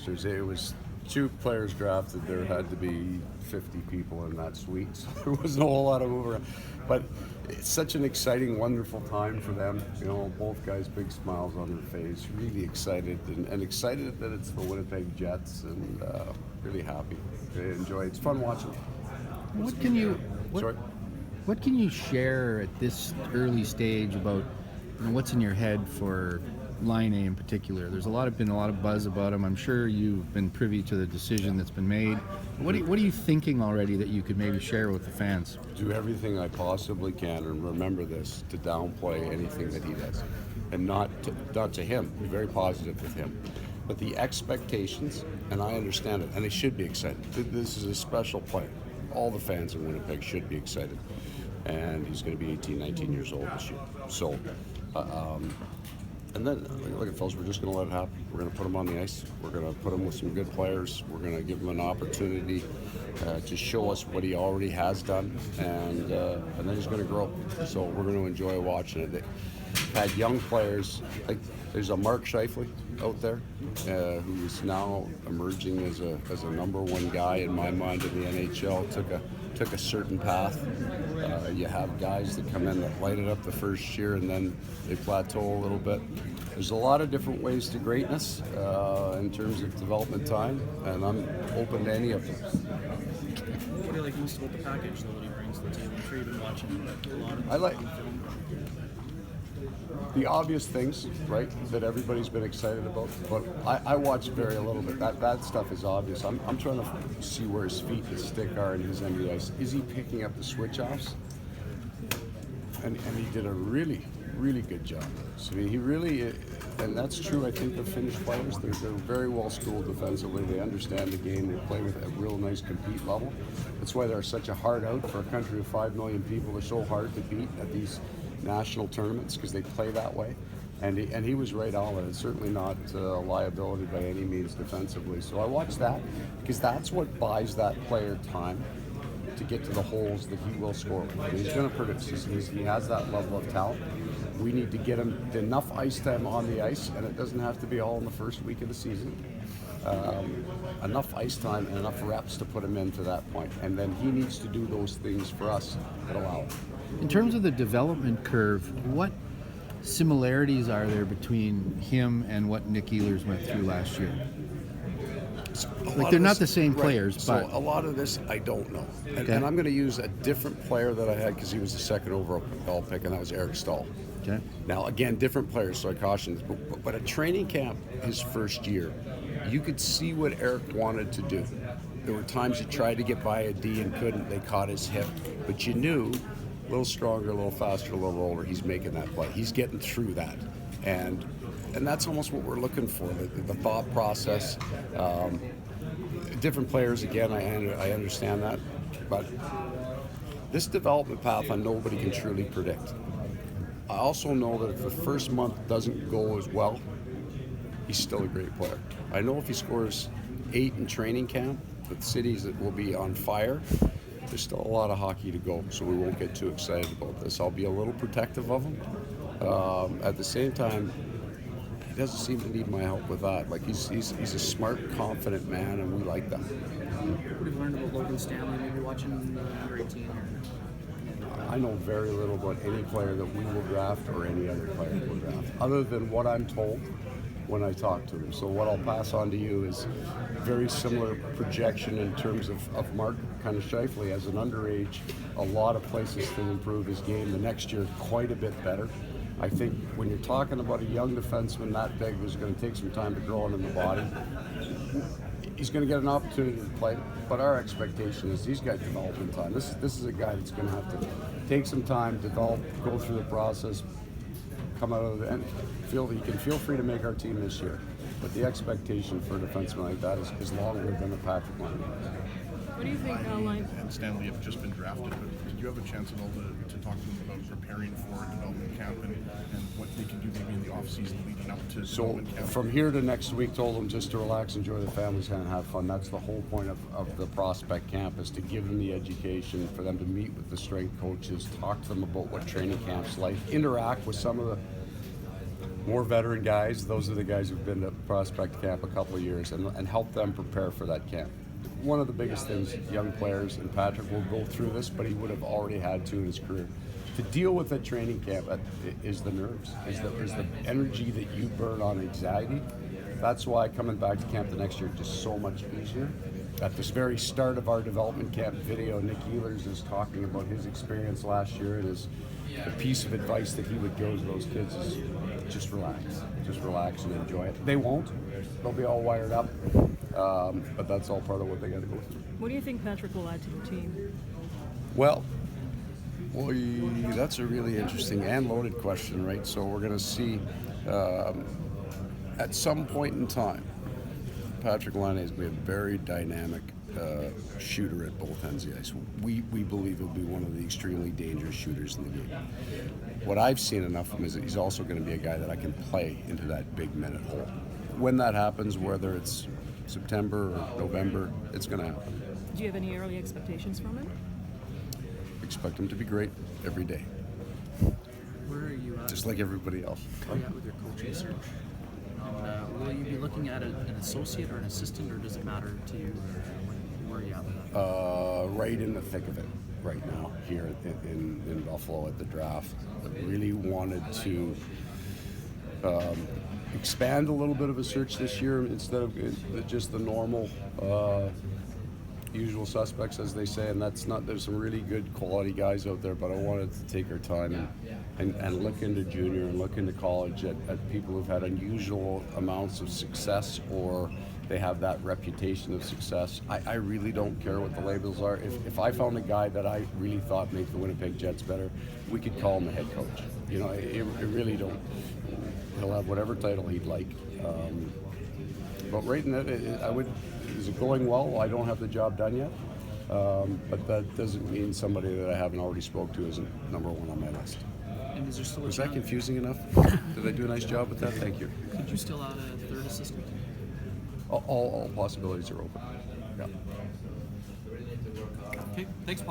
youngsters. It was 2 players drafted. There had to be 50 people in that suite, so there wasn't a whole lot of move around. But it's such an exciting, wonderful time for them. You know, both guys, big smiles on their face, really excited, and excited that it's the Winnipeg Jets, and really happy. They enjoy it. It's fun watching. What can you Sorry? what can you share at this early stage about what's in your head for Line A in particular? There's been a lot of buzz about him. I'm sure you've been privy to the decision that's been made. What are you thinking already that you could maybe share with the fans? Do everything I possibly can, and remember this, to downplay anything that he does, and not to him. Be very positive with him, but the expectations, and I understand it, and they should be excited. This is a special player. All the fans in Winnipeg should be excited, and he's going to be 18, 19 years old this year. So. And then, look at fellas, we're just going to let it happen. We're going to put him on the ice. We're going to put him with some good players. We're going to give him an opportunity to show us what he already has done, and then he's going to grow. So we're going to enjoy watching it. They've had young players, like there's a Mark Scheifele out there who is now emerging as a number 1 guy in my mind in the NHL. Took a certain path. You have guys that come in that light it up the first year and then they plateau a little bit. There's a lot of different ways to greatness in terms of development time, and I'm open to any of them. What do you like most about the package though that he brings to the table? I'm sure you've been watching a lot of I like the obvious things, right, that everybody's been excited about, but I watch very little bit. That stuff is obvious. I'm trying to see where his feet and stick are in his end of the ice. Is he picking up the switch-offs? And he did a really, really good job. So he really, and that's true, I think, of Finnish players. They're very well schooled defensively. They understand the game. They play with a real nice compete level. That's why they're such a hard out for a country of 5 million people. They're so hard to beat at these national tournaments because they play that way. And he was right on it. It's certainly not a liability by any means defensively. So I watch that because that's what buys that player time to get to the holes that he will score with. He's going to produce. He has that level of talent. We need to get him enough ice time on the ice, and it doesn't have to be all in the first week of the season. Enough ice time and enough reps to put him into that point. And then he needs to do those things for us that allow it. In terms of the development curve, what similarities are there between him and what Nick Ehlers went through last year? Like they're not the same players, but so a lot of this I don't know, and I'm going to use a different player that I had because he was the 2nd overall pick, and that was Eric Stahl. Okay. Now again, different players, so I caution. But at training camp, his first year, you could see what Eric wanted to do. There were times he tried to get by a D and couldn't. They caught his hip, but you knew a little stronger, a little faster, a little older. He's making that play. He's getting through that, and that's almost what we're looking for, the thought process. Different players, again, I understand that, but this development path nobody can truly predict. I also know that if the first month doesn't go as well, he's still a great player. I know if he scores 8 in training camp, the cities that will be on fire, there's still a lot of hockey to go, so we won't get too excited about this. I'll be a little protective of him. At the same time, he doesn't seem to need my help with that. Like he's a smart, confident man, and we like that. What have you learned about Logan Stanley? Maybe watching under 18. I know very little about any player that we will draft or any other player we'll draft, other than what I'm told when I talk to him. So what I'll pass on to you is very similar projection in terms of Mark kind of Scheifele as an underage. A lot of places to improve his game. The next year, quite a bit better. I think when you're talking about a young defenseman that big who's going to take some time to grow into the body, he's going to get an opportunity to play. But our expectation is he's got development time. This is a guy that's going to have to take some time, develop, go through the process, come out of the end. He can feel free to make our team this year. But the expectation for a defenseman like that is longer than a Patrick Line. What do you think, Line? And Stanley have just been drafted, but did you have a chance at all to talk to them about preparing for development camp and what they can do maybe in the off-season leading up to development camp? From here to next week, told them just to relax, enjoy the families, and have fun. That's the whole point of the prospect camp, is to give them the education, for them to meet with the strength coaches, talk to them about what training camp's like, interact with some of more veteran guys. Those are the guys who've been to prospect camp a couple of years and help them prepare for that camp. One of the biggest things young players, and Patrick will go through this, but he would have already had to in his career, to deal with a training camp is the nerves, is the energy that you burn on anxiety. That's why coming back to camp the next year is just so much easier. At this very start of our development camp video, Nick Ehlers is talking about his experience last year, and the piece of advice that he would give to those kids is just relax and enjoy it. They won't. They'll be all wired up, but that's all part of what they got to go through. What do you think Patrick will add to the team? Well, that's a really interesting and loaded question, right? So we're going to see at some point in time, Patrick Laine is going to be a very dynamic shooter at both ends of the ice. We believe he'll be one of the extremely dangerous shooters in the game. What I've seen enough of him is that he's also going to be a guy that I can play into that big minute hole. When that happens, whether it's September or November, it's going to happen. Do you have any early expectations from him? Expect him to be great every day, Where are you at? just like everybody else. Where are you at with your coaching search? Will you be looking at an associate or an assistant, or does it matter to you? Where are you at with that? Right in the thick of it right now here in Buffalo at the draft. I really wanted to expand a little bit of a search this year instead of just the normal usual suspects, as they say, and that's not, there's some really good quality guys out there, but I wanted to take our time and look into junior and look into college at people who've had unusual amounts of success, or they have that reputation of success. I really don't care what the labels are. If I found a guy that I really thought made the Winnipeg Jets better, we could call him the head coach. You know, it really don't. He'll have whatever title he'd like. But right in that, is it going well? I don't have the job done yet. But that doesn't mean somebody that I haven't already spoke to isn't number one on my list. And is there still a Was that chance- confusing enough? Did I do a nice job with that? Thank you. Could you still add a third assistant? All possibilities are open. Yeah. Okay, thanks, Paul.